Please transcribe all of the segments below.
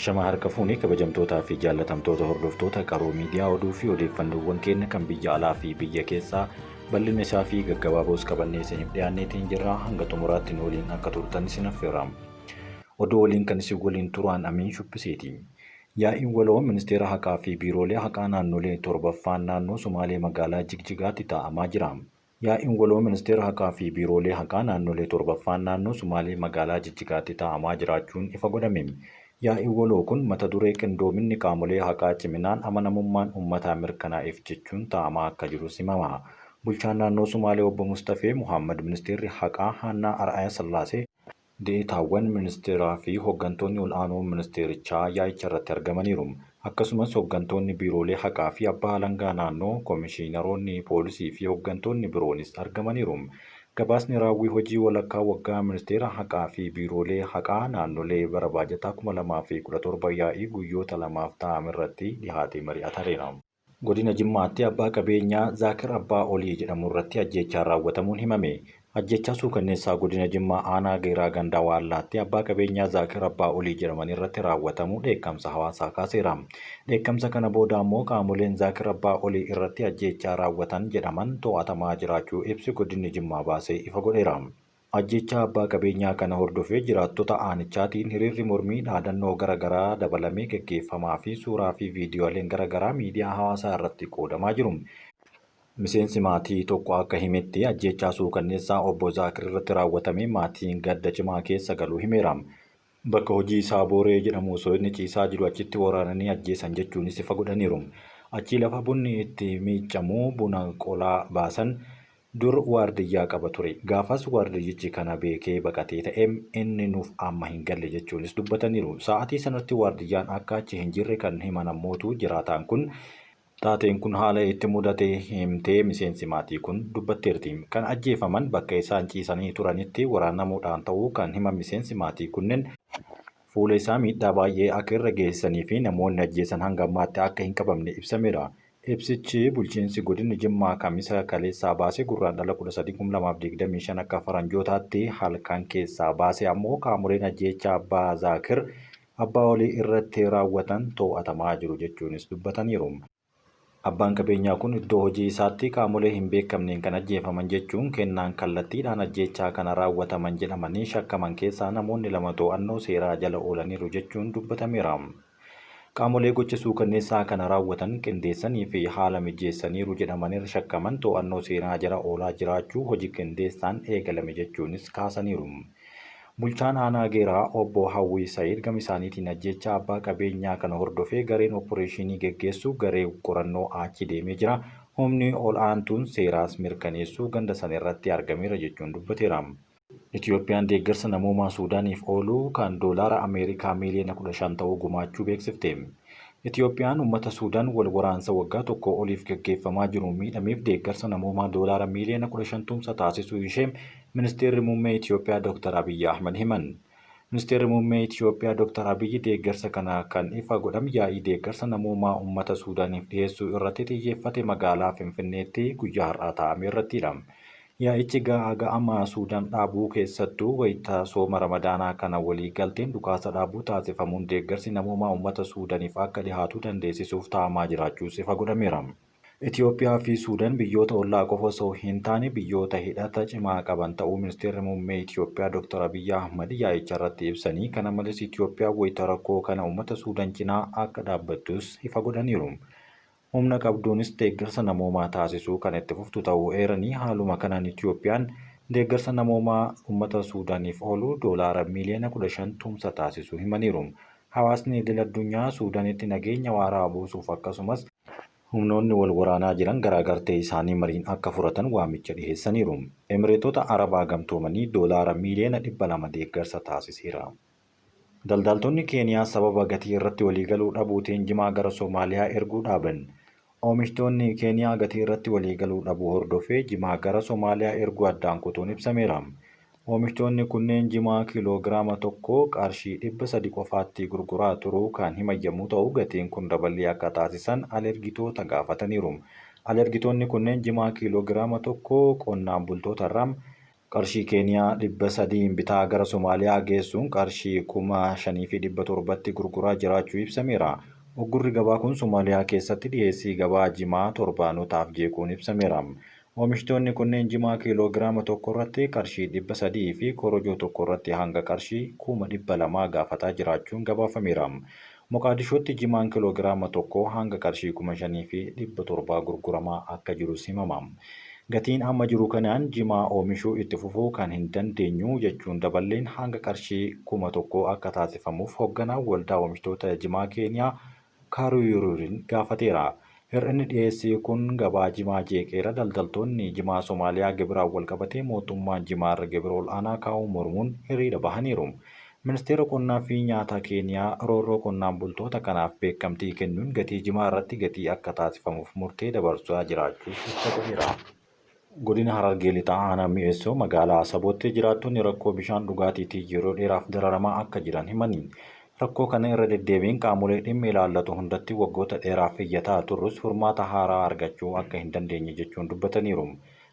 Shama harka fuunee kabajamtootaa fi jaallatamtoota hordoftoota qaroo miidiyaa oduu fi odeeffannoowwan keenya kan biyya alaa fi biyya keessaa bal'ina isaa fi gaggabaaboos qabannee isiniif dhiyaanneetiin jirra. Hanga xumuraatti nu waliin akka turtan isin affeerra. Oduu waliin kan isin waliin turaan Amiin Shubbiseeti. Yaa'iin waloo ministeera haqaa fi biiroolee haqaa naannolee torbaffaan naannoo Sumaalee magaalaa Jigjigaatti taa'amaa jira. Yaa'iin waloo ministeera haqaa fi biiroolee haqaa naannolee torbaffaan naannoo Sumaalee magaalaa Jigjigaatti taa'amaa jiraachuun ifa godhame. Yaa'iin waloo kun mata duree qindoominni qaamolee haqaa ciminaan amanamummaan uummataa mirkanaa'eef jechuun taa'amaa akka jiru himama. Bulchaan naannoo Sumaalee obbo Mustafee Muhammad ministeerri haqaa Haannaa Ar'aaya Sillaasee deetaawwan ministeeraa fi hooggantoonni ol'aanoo ministeerichaa yaa'icha irratti argamaniiru. Akkasumas hooggantoonni biiroolee haqaa fi abbaa alangaa naannoo, komishiinaroonni poolisii fi hooggantoonni biroonis argamaniiru. Gabaasni raawwii hojii walakkaa waggaa ministeera haqaa fi biiroolee haqaa naannolee bara baajataa 2017 yaa'ii guyyoota lamaaf taa'ame irratti dhihaatee mari'atareera. Godina Jimmaatti abbaa qabeenyaa Zaakir Abbaa Olii jedhamu irratti ajjeechaan raawwatamuun himame. Ajjeechaa suukanneessaa godina Jimmaa aanaa Geeraa Gandaa Waallaatti abbaa qabeenyaa Zaakir Abbaa Olii jedhaman irratti raawwatamu dheekkamsa hawaasaa kaaseera. Dheekkamsa kana booda ammoo qaamoleen Zaakir Abbaa Olii irratti ajjeechaa raawwatan jedhaman to'atamaa jiraachuu ibsi godinni Jimmaa baasee ifa godheera. Ajjeechaa abbaa qabeenyaa kana hordofee jiraattota aanichaatiin hiriirri mormii dhaadannoo garaagaraa dabalamee gaggeeffamaa fi suuraa fi viidiyooleen garaagaraa miidiyaa hawaasaa irratti qoodamaa jiru. Miseensi maatii tokko akka himetti ajjeechaa suukanneessaa obbo Zaakir irratti raawwatame maatiin gadda cimaa keessa galuu himeera. Bakka hojii isaa Booree jedhamu osoo inni ciisaa jiru achitti waraananii ajjeesan jechuunis ifa godhaniiru. Achii lafa bunni itti miicamu buna qolaa baasan dur waardiyyaa qaba ture. Gaafas waardiyyichi kana beekee baqatee ta'eem inni nuuf amma hin galle jechuunis dubbataniiru. Sa'aatii sanatti waardiyyaan akka achi hin jirre kan himan ammootu jiraataan kun taateen kun haala itti mudatee himtee miseensi maatii kun dubbatteerti. Kan ajjeefaman bakka isaan ciisanii turanitti waraanamuudhaan ta'uu kan himan miseensi maatii kunneen fuula isaa miidhaa baay'ee akka irra geessanii fi namoonni ajjeesan hanga ammaatti akka hin qabamne ibsameera. Ibsichi bulchiinsi godina Jimmaa kamisa kaleessaa baasee gurraandhala 13/2025 akka faranjootaatti halkan keessaa baasee ammoo qaamoleen ajjeechaa abbaa Zaakir Abbaa Olii irratti raawwatan to'atamaa jiru jechuunis dubbataniiru. Abbaan qabeenyaa kun iddoo hojii isaatti qaamolee hin beekamneen kan ajjeefaman jechuun kennaan kallattiidhaan ajjeechaa kana raawwataman jedhamanii shakkaman keessaa namoonni 2 to'annoo seeraa jala oolaniiru jechuun dubbatameera. Qaamolee gocha suukanneessaa kana raawwatan qindeessanii fi haala mijeessaniiru jedhamanii shakkaman to'annoo seeraa jala oolaa jiraachuu hojii qindeessaan eegalame jechuunis kaasaniiru. Bulchaan aanaa Geeraa obbo Hawwii Sa'iid gama isaaniitiin ajjeechaa abbaa qabeenyaa kana hordofee gareen opporeeshinii geggeessu garee qorannoo achi deemee jira. Humni ol'aantuun seeraas mirkaneessuu ganda sana irratti argameera jechuun dubbateera. Itiyoophiyaan deeggarsa namoomaa Suudaaniif oolu kan doolaara Ameerikaa miiliyoona 15 ta'uu gumaachuu beeksifte. Itiyoophiyaan uummata Suudaan wal waraansa waggaa tokko oliif gaggeeffamaa jiru miidhameef deeggarsa namoomaa doolaara miiliyoona 15 tumsa taasisuu ishee Ministeerri Muummee Itiyoophiyaa Dr. Abiy Ahmed himan. Ministeerri Muummee Itiyoophiyaa Dr. Abiy deeggarsa kana kan ifa godhame yaa'ii deeggarsa namoomaa uummata Suudaaniif dhiyeessuu irratti xiyyeeffate magaalaa Finfinneetti guyyaa har'aa taa'ame irrattidha. Yaa'ichi ga'ama Suudaan dhaabuu keessattuu wayita sooma Ramadaanaa kana walii galteen dhukaasa dhaabuu taasifamuun deeggarsi namoomaa uummata Suudaaniif akka dhihaatu dandeessisuuf taa'amaa jiraachuus ifa godhameera. Itiyoophiyaa fi Suudaan biyyoota ollaa qofa osoo hin taane biyyoota hidhata cimaa qaban ta'uu Ministeerri Muummee Itiyoophiyaa Dr. Abiy Ahmed yaa'icha irratti ibsanii kana malees Itiyoophiyaan wayita rakkoo kana uummata Suudaan cinaa akka dhaabbattus ifa godhaniiru. Humna qabduunis deeggarsa namoomaa taasisuu kan itti fuftu ta'uu eeranii haaluma kanaan Itiyoophiyaan deeggarsa namoomaa uummata Suudaaniif oolu doolaara miiliyoona 15 tumsa taasisuu himaniiru. Hawaasni idil addunyaa Suudaanitti nageenya waaraa buusuuf akkasumas humnoonni wal waraanaa jiran garaagartee isaanii mariin akka furatan waamicha dhiheessaniiru. Emireetota Arabaa gamtoomanii doolaara miiliyoona 200 deeggarsa taasiseera. Daldaltoonni Keeniyaa sababa gatii irratti waliigaluu dhabuutiin jimaa gara Soomaaliyaa erguu dhaaban. Oomishtoonni Keeniyaa gatii irratti waliigaluu dhabuu hordofee jimaa gara Soomaaliyaa erguu addaan kutuun ibsameera. Oomishtoonni kunneen jimaa kiiloogiraama tokko qarshii 300 qofaatti gurguraa turuu kan himan yommuu ta'u gatiin kun dabalii akka taasisan alergitoota gaafataniiru. Alergitoonni kunneen jimaa kiiloogiraama tokko qonnaan bultoota irraa qarshii Keeniyaa 300 bitaa gara Somaaliyaa geessuun qarshii 5,700tti gurguraa jiraachuu ibsameera. Uggurri gabaa kun Somaaliyaa keessatti dhiyeessii gabaa jimaa torbaanotaaf jeequun ibsameera. Oomishtoonni kunneen jimaa kiiloogiraama tokko irratti qarshii 300 fi korojoo tokko irratti hanga qarshii 200,000 gaafataa jiraachuun gabaafameera. Moqaadishootti jimaan kiiloogiraama tokko hanga qarshii 5,700 gurguramaa akka jirus himama. Gatiin amma jiru kanaan jimaa oomishuu itti fufuu kan hin dandeenyu jechuun daballeen hanga qarshii 1,000 akka taasifamuuf hoogganaan waldaa oomishtoota jimaa Keeniyaa Kaaruyuuriin gaafateera. Hir'inni dhiyeessii kun gabaa jimaa jeeqeera. Daldaltoonni jimaa Somaaliyaa gibiraan walqabatee mootummaan jimaarra gibira ol'aanaa kaa'uu mormuun hiriira bahaniiru. Ministeera qonnaa fi nyaataa Keeniyaa roorroo qonnaan bultoota kanaaf beekamtii kennuun gatii jimaa irratti gatii akka taasifamuuf murtee dabarsaa jiraachuus ibsameera. Godina Harargee lixaa aanaa mi'eessoo magaalaa Asabootti jiraattonni rakkoo bishaan dhugaatiitiin yeroo dheeraaf dararamaa akka jiran himanii. Rakkoo kana irra deddeebiin qaamolee dhimmi ilaallatu hundatti waggoota dheeraaf iyyataa turrus furmaata haaraa argachuu akka hin dandeenye jechuun dubbataniiru.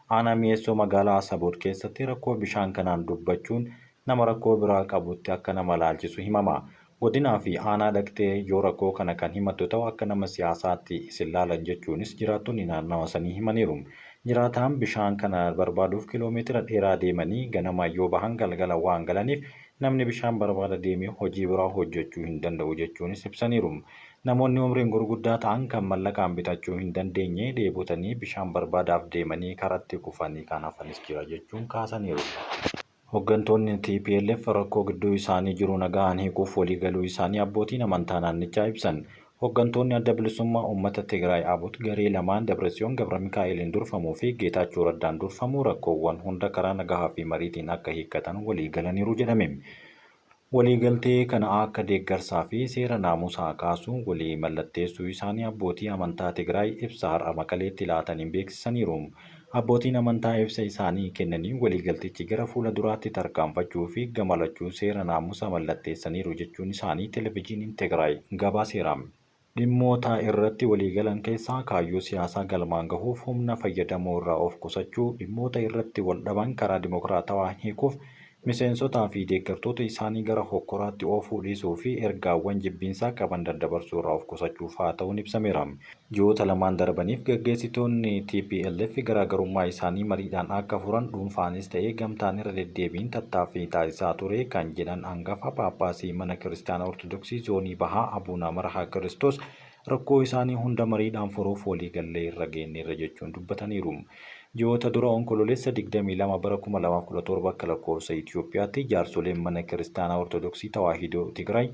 Aanaa mi'eessoo magaalaa Asaboot keessatti rakkoo bishaan kanaan dubbachuun nama rakkoo biraa qabutti akka nama laalchisu himama. Godinaa fi aanaa dhaqxee yoo rakkoo kana kan himattu ta'u akka nama siyaasaatti isin laalan jechuunis jiraattonni naannawa sanii himaniiru. Jiraataan bishaan kana barbaaduuf kiiloomeetira dheeraa deemanii ganama yoo bahan galgala waan galaniif namni bishaan barbaada deemee hojii biraa hojjechuu hin danda'u jechuunis ibsaniiru. Namoonni umriin gurguddaa ta'an kan mallaqaan bitachuu hin dandeenye dheebotanii bishaan barbaadaaf deemanii karatti kufanii kan hafanis jira jechuun kaasaniiru. Hooggantoonni TPLF rakkoo gidduu isaanii jiru nagaan hiikuuf waliigaluu isaanii abbootiin amantaa naannichaa ibsan. Hooggantoonni adda bilisummaa uummata Tigraay Abut garee lamaan Dabratsiyoon Gabra Mikaa'eliin durfamuu fi Geetaachoo Raddaan durfamuu rakkoowwan hunda karaa nagaa fi mariitiin akka hiikkatan waliigalaniiru jedhame. Waliigaltee kana akka deeggarsaa fi seera naamusaa kaasuun walii mallatteessuu isaanii abbootii amantaa Tigraay ibsa har'a Maqaleetti laataniin beeksisaniiru. Abbootiin amantaa ibsa isaanii kennaniin waliigaltichi gara fuula duraatti tarkaanfachuu fi gamalachuu seera naamusa mallatteessaniiru jechuun isaanii televezyiiniin Tigraay gabaaseera. Dhimmoota irratti waliigalan keessaa kaayyoo siyaasaa galmaan gahuuf humna fayyadamuu irraa of qusachuu, dhimmoota irratti wal dhaban karaa dimokiraatawaa hiikuuf miseensotaa fi deeggartoota isaanii gara hokkoraatti oofuu dhiisuu fi ergaawwan jibbiinsaa qaban daddabarsuu irraa of qusachuuf haa ta'uun ibsameera. Ji'oota lamaan darbaniif gaggeessitoonni TPLF garaagarummaa isaanii mariidhaan akka furan dhuunfaanis ta'ee gamtaan irra deddeebiin tattaaffii taasisaa ture kan jedhan hangafa Paappaasii mana Kiristaanaa Ortodoksii zoonii bahaa Abuuna Marahaa Kiristoos rakkoo isaanii hunda mariidhaan furuuf waliigallee irra geenyeerra jechuun dubbataniiru. Ji'oota dura onkololeessa 22 bara 2017 akka lakkoofsa Itoophiyaatti jaarsoleen mana Kiristaanaa Ortodoksii Tawaahidoo Tigraay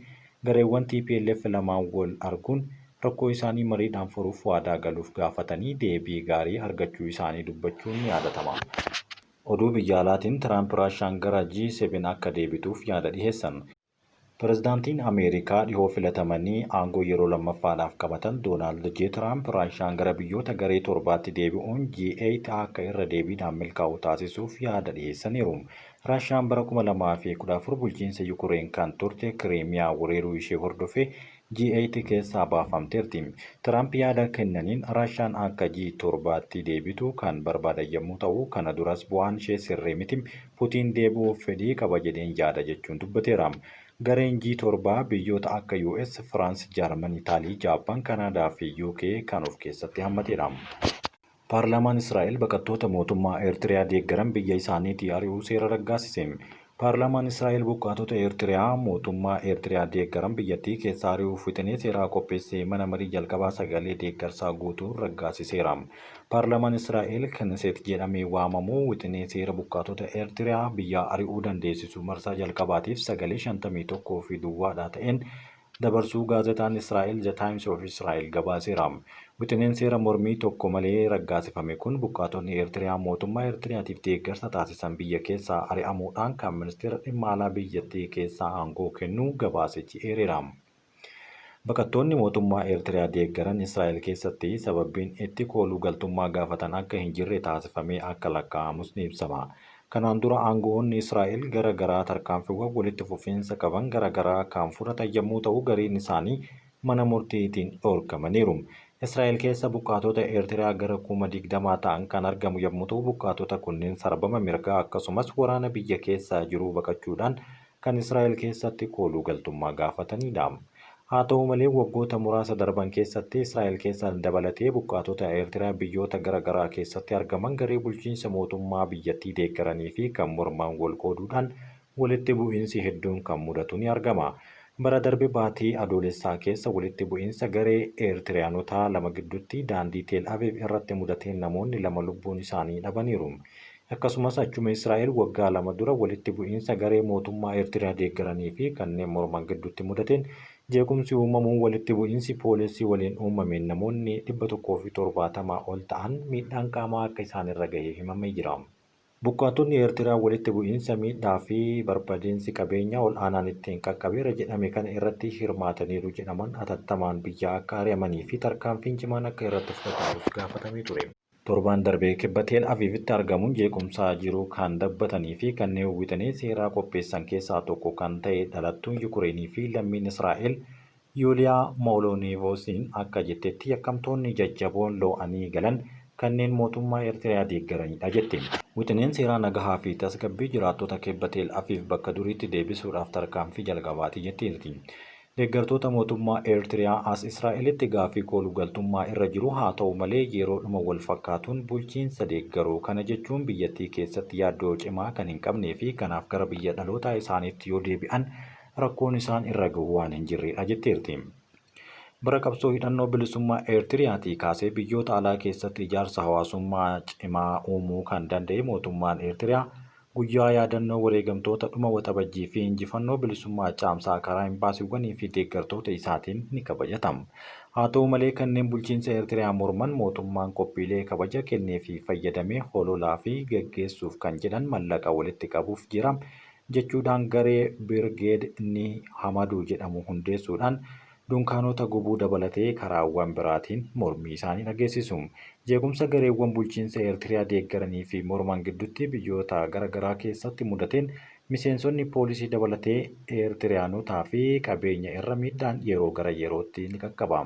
gareewwan TPLF lamaan wal arguun rakkoo isaanii mariidhaan furuuf waadaa galuuf gaafatanii deebii gaarii argachuu isaanii dubbachuun ni yaadatama. Oduu biyya alaatiin Tiraamp Raashaan gara G7 akka deebituuf yaada dhiheessan. Pireezidaantiin Ameerikaa dhihoo filatamanii aangoo yeroo lammaffaadhaaf qabatan Doonaald J. Tiraamp Raashaan gara biyyoota garee torbaatti deebi'uun G8 akka irra deebiidhaan milkaa'u taasisuuf yaada dhiyeessaniiru. Raashaan bara 2014 bulchiinsa Yukureen kan turte Kiriimiyaa weeraruu ishee hordofee G8 keessaa baafamteerti. Tiraamp yaada kennaniin Raashaan akka G7tti deebitu kan barbaadan yommuu ta'u, kana duras bu'aan ishee sirrii miti. Puutiin deebi'uuf fedhii qaba jedheen yaada jechuun dubbateera. Gareen G7 biyyoota akka US, France, Jarman, Itaalii, Jaappaan, Kanaadaa fi UK kan of keessatti hammateedha. Paarlaamaan Israa'el baqattoota mootummaa Eertiriyaa deeggaran biyya isaaniitii ari'uu seera raggaasise. Paarlaamaan Israa'el buqqaatota Eertiriyaa mootummaa Eertiriyaa deeggaran biyyattii keessaa ari'uuf wixinee seeraa qopheessee mana marii jalqabaa sagalee deeggarsaa guutuun raggaasiseera. Paarlaamaan Israa'el Knesset jedhamee waamamu wixinee seera buqqaatota Eertiriyaa biyya ari'uu dandeessisu marsaa jalqabaatiif sagalee 51 fi duwwaadhaa ta'een dabarsuu gaazexaan Israa'el The Times of Israel gabaaseera. Wixineen seera mormii tokko malee raggaasifame kun buqqaatonni Eertiriyaa mootummaa Eertiriyaatiif deeggarsa taasisan biyya keessaa ari'amuudhaan kan ministeera dhimma alaa biyyattii keessaa aangoo kennuu gabaasichi eereera. Baqattoonni mootummaa Eertiriyaa deeggaran Israa'el keessatti sababbiin itti kooluu galtummaa gaafatan akka hin jirre taasifamee akka lakkaa'amus ni ibsama. Kanaan dura aangoonni Israa'el gara garaa tarkaanfiiwwan walitti fufiinsa qaban gara garaa kan fudhatan yommuu ta'u, gariin isaanii mana murtiitiin dhorkamaniiru. Israa'el keessa buqqaatota Eertiraa gara 20,000 ta'an kan argamu yommuu ta'u, buqqaatota kunneen sarbama mirgaa akkasumas waraana biyya keessa jiru baqachuudhaan kan Israa'el keessatti kooluu galtummaa gaafatanidha. Haa ta'u malee waggoota muraasa darban keessatti Israa'el keessa dabalatee buqqaatota Eertiraa biyyoota garaa garaa keessatti argaman garee bulchiinsa mootummaa biyyattii deeggaranii fi kan mormaan wal qooduudhaan walitti bu'iinsi hedduun kan mudatu ni argama. Bara darbe baatii adoolessaa keessa walitti bu'iinsa garee Eertiraanotaa lama gidduutti daandii Teel Aviv irratti mudateen namoonni 2 lubbuun isaanii dhabaniiru. Akkasumas achuma Israa'el waggaa 2 dura walitti bu'iinsa garee mootummaa Eertiraa deeggaranii fi kanneen morman gidduutti mudateen jeequmsi uumamuun walitti bu'iinsi poolisii waliin uumameen namoonni 170 ol ta'an miidhaan qaamaa akka isaanirra gahee himamee jira. Buqqaatonni Eertiraa walitti bu'iinsa miidhaa fi barbadiinsi qabeenyaa ol aanaan ittiin qaqqabeera jedhame kana irratti hirmaataniiru jedhaman hatattamaan biyya akka ari'amanii fi tarkaanfiin cimaan akka irratti fudhatamus gaafatamee ture. Torbaan darbee kibba Teel Aviivitti argamuun jeequmsaa jiru kan dabbatanii fi kanneen hawwitanii seeraa qopheessan keessaa tokko kan ta'e dhalattuun Yukureenii fi lammiin Israa'el Yuuliyaa Mawloonivoosiin akka jettetti yakkamtoonni jajjaboon loo'anii galan kanneen mootummaa Eertiraa deeggaranidha jette. Wixineen seeraa nagahaa fi tasgabbii jiraattota kibba Teel Aviv bakka duriitti deebisuudhaaf tarkaanfii jalqabaati jetteerti. Deeggartoota mootummaa Eertiraa as Israa'elitti gaafii kooluu galtummaa irra jiru haa ta'u malee yeroodhuma wal fakkaatuun bulchiinsa deeggaruu kana jechuun biyyattii keessatti yaaddoo cimaa kan hin qabnee fi kanaaf gara biyya dhaloota isaaniitti yoo deebi'an rakkoon isaan irra gahu waan hin jirredha jetteerti. Bara qabsoo hidhannoo bilisummaa Eertiriyaatii kaasee biyyoota alaa keessatti ijaarsa hawaasummaa cimaa uumuu kan danda'e mootummaan Eertiraa guyyaa yaadannoo wareegamtoota dhuma waxabajjii fi injifannoo bilisummaa caamsaa karaa imbaasiiwwanii fi deeggartoota isaatiin ni kabajatama. Haa ta'u malee kanneen bulchiinsa Eertiraa morman mootummaan qophiilee kabaja kennee fi fayyadamee hololaa fi geggeessuuf kan jedhan mallaqa walitti qabuuf jira jechuudhaan garee Birgeed inni Hamaduu jedhamu hundeessuudhaan dunkaanota gubuu dabalatee karaawwan biraatiin mormii isaanii dhageessisu. Jeequmsa gareewwan bulchiinsa Eertiraa deeggaranii fi morman gidduutti biyyoota garaagaraa keessatti mudateen miseensonni poolisii dabalatee Eertiraanotaa fi qabeenya irra miidhaan yeroo gara yerootti ni qaqqaba.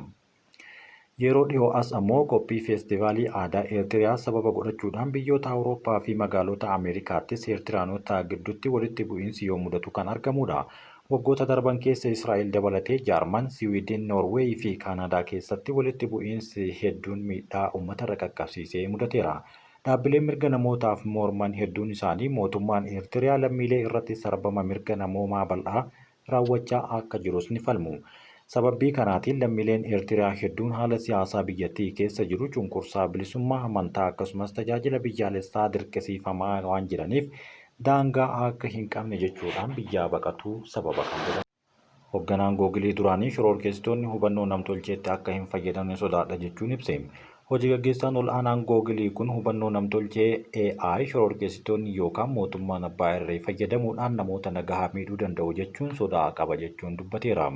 Yeroo dhiyoo as ammoo qophii feestivaalii aadaa Eertiraa sababa godhachuudhaan biyyoota Awurooppaa fi magaalota Ameerikaattis Eertiraanota gidduutti walitti bu'iinsi yoo mudatu kan argamudha. Waggoota darban keessa Israa'el dabalatee Jaarman, Siwiidin, Noorweey fi Kaanadaa keessatti walitti bu'iinsi hedduun miidhaa uummatarra qaqqabsiisee mudateera. Dhaabbileen mirga namootaaf morman hedduun isaanii mootummaan Eertiraa lammiilee irratti sarbama mirga namoomaa bal'aa raawwachaa akka jirus ni falmu. Sababii kanaatiin lammiileen Eertiraa hedduun haala siyaasaa biyyattii keessa jiru cunqursaa bilisummaa amantaa akkasumas tajaajila biyyaalessaa dirqisiifamaa waan jiraniif daangaa akka hin qabne jechuudhaan biyyaa baqatuu sababa kan jedhan. Hoogganaan Googilii duraanii shororkeessitoonni hubannoo namtolcheetti akka hin fayyadamne sodaadha jechuun ibse. Hojii gaggeessaan ol aanaan Googilii kun hubannoo namtolchee AI shororkeessitoonni yookaan mootummaan abbaa irree fayyadamuudhaan namoota nagahaa miidhuu danda'u jechuun sodaa qaba jechuun dubbateera.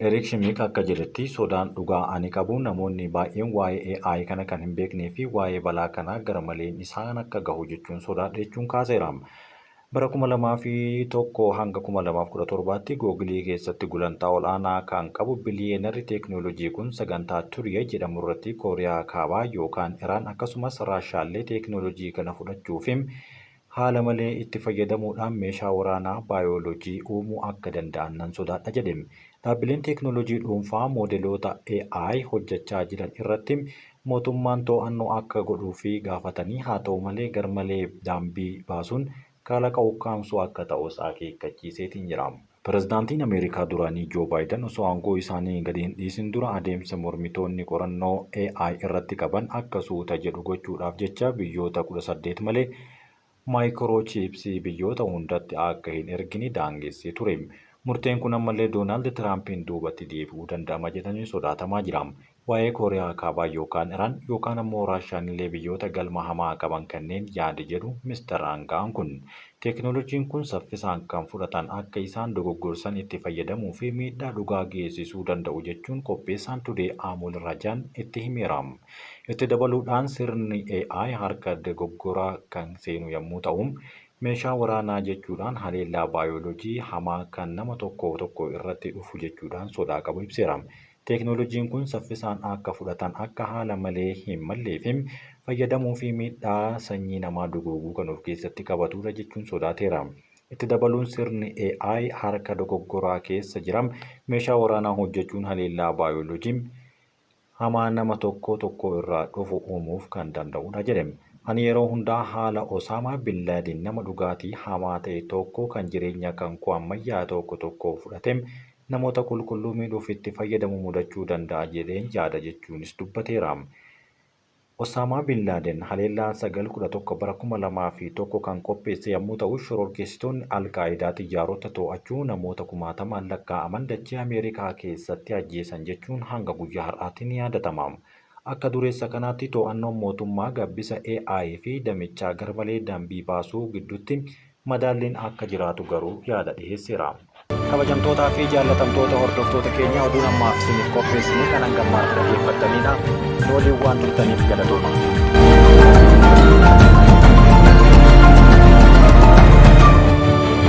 Eriik Shimiik akka jedhetti sodaan dhugaa ani qabu namoonni baay'een waa'ee AI kana kan hin beeknee fi waa'ee balaa kanaa gara maleen isaan akka gahu jechuun sodaadha jechuun kaaseera. Bara 2001 hanga 2017tti Googilii keessatti gulantaa olaanaa kan qabu biliyeenarri teeknooloojii kun sagantaa Turiye jedhamu irratti Kooriyaa Kaabaa yookaan Iraan akkasumas Raashaallee teeknooloojii kana fudhachuuf haala malee itti fayyadamuudhaan meeshaa waraanaa baayoloojii uumuu akka danda'an nan sodaadha jedhe. Dhaabbileen teeknooloojii dhuunfaa moodeloota AI hojjechaa jiran irratti mootummaan to'annoo akka godhuu fi gaafatanii haa ta'u malee garmalee daambii baasuun kalaqa ukkaamsuu akka ta'us akeekkachiiseetiin jira. Pireezidaantiin Ameerikaa duraanii Joo Baayiden osoo aangoo isaanii gadi hin dhiisin dura adeemsa mormitoonni qorannoo AI irratti qaban akka suuta jedhu gochuudhaaf jecha biyyoota 18 malee maayikiroochiipsii biyyoota hundatti akka hin ergine daangessee ture. Murteen kun ammallee Doonaald Tiraampiin duubatti deebi'uu danda'ama jedhanii sodaatamaa jira. Waa'ee Kooriyaa Kaabaa yookaan Iraan yookaan ammoo Raashaan illee biyyoota galma hamaa qaban kanneen yaada jedhu Mr. Aangaan kun. Teeknooloojiin kun saffisaan kan fudhatan akka isaan dogoggorsan itti fayyadamuu fi miidhaa dhugaa geessisuu danda'u jechuun qopheessaan Tudee Aamol Rajaan itti himeera. Itti dabaluudhaan sirni AI harka dogoggoraa kan seenu yommuu ta'u meeshaa waraanaa jechuudhaan haleellaa baayoloojii hamaa kan nama tokko irratti dhufu jechuudhaan sodaa qabu ibseera. Teeknooloojiin kun saffisaan akka fudhatan akka haala malee hin malleef fayyadamuu fi miidhaa sanyii namaa duguuguu kan of keessatti qabatudha jechuun sodaateera. Itti dabaluun sirni AI harka dogoggoraa keessa jira. Meeshaa waraanaa hojjechuun haleellaa baayoloojii hamaa nama tokko irraa dhufu uumuuf kan danda'udha jedhame. Ani yeroo hundaa haala Osaamaa Bin Laden nama dhugaatii hamaa ta'e tokko kan jireenya kan koo ammayyaa tokko fudhate namoota qulqulluu miidhuuf itti fayyadamu mudachuu danda'a jedheen yaada jechuunis dubbateera. Osaamaa Bin Laden haleellaa 9/11 bara 2001 kan qopheesse yommuu ta'u shororkeessitoonni Alqaayidaa xiyyaarota to'achuu namoota 60,000 lakkaa'aman dachee Ameerikaa keessatti ajjeesan jechuun hanga guyyaa har'aatti ni yaadatama. Akka dureessa kanaatti to'annoon mootummaa gabbisa AI fi damichaa garmalee dambii baasuu gidduutti madaalliin akka jiraatu garuu yaada dhiyeesseera. Kabajamtootaa fi jaallatamtoota hordoftoota keenya oduun ammaaf isiniif qopheessine kan hanga ammaatti dhaggeeffattanidha. Waliin waan turtaniif galatooma.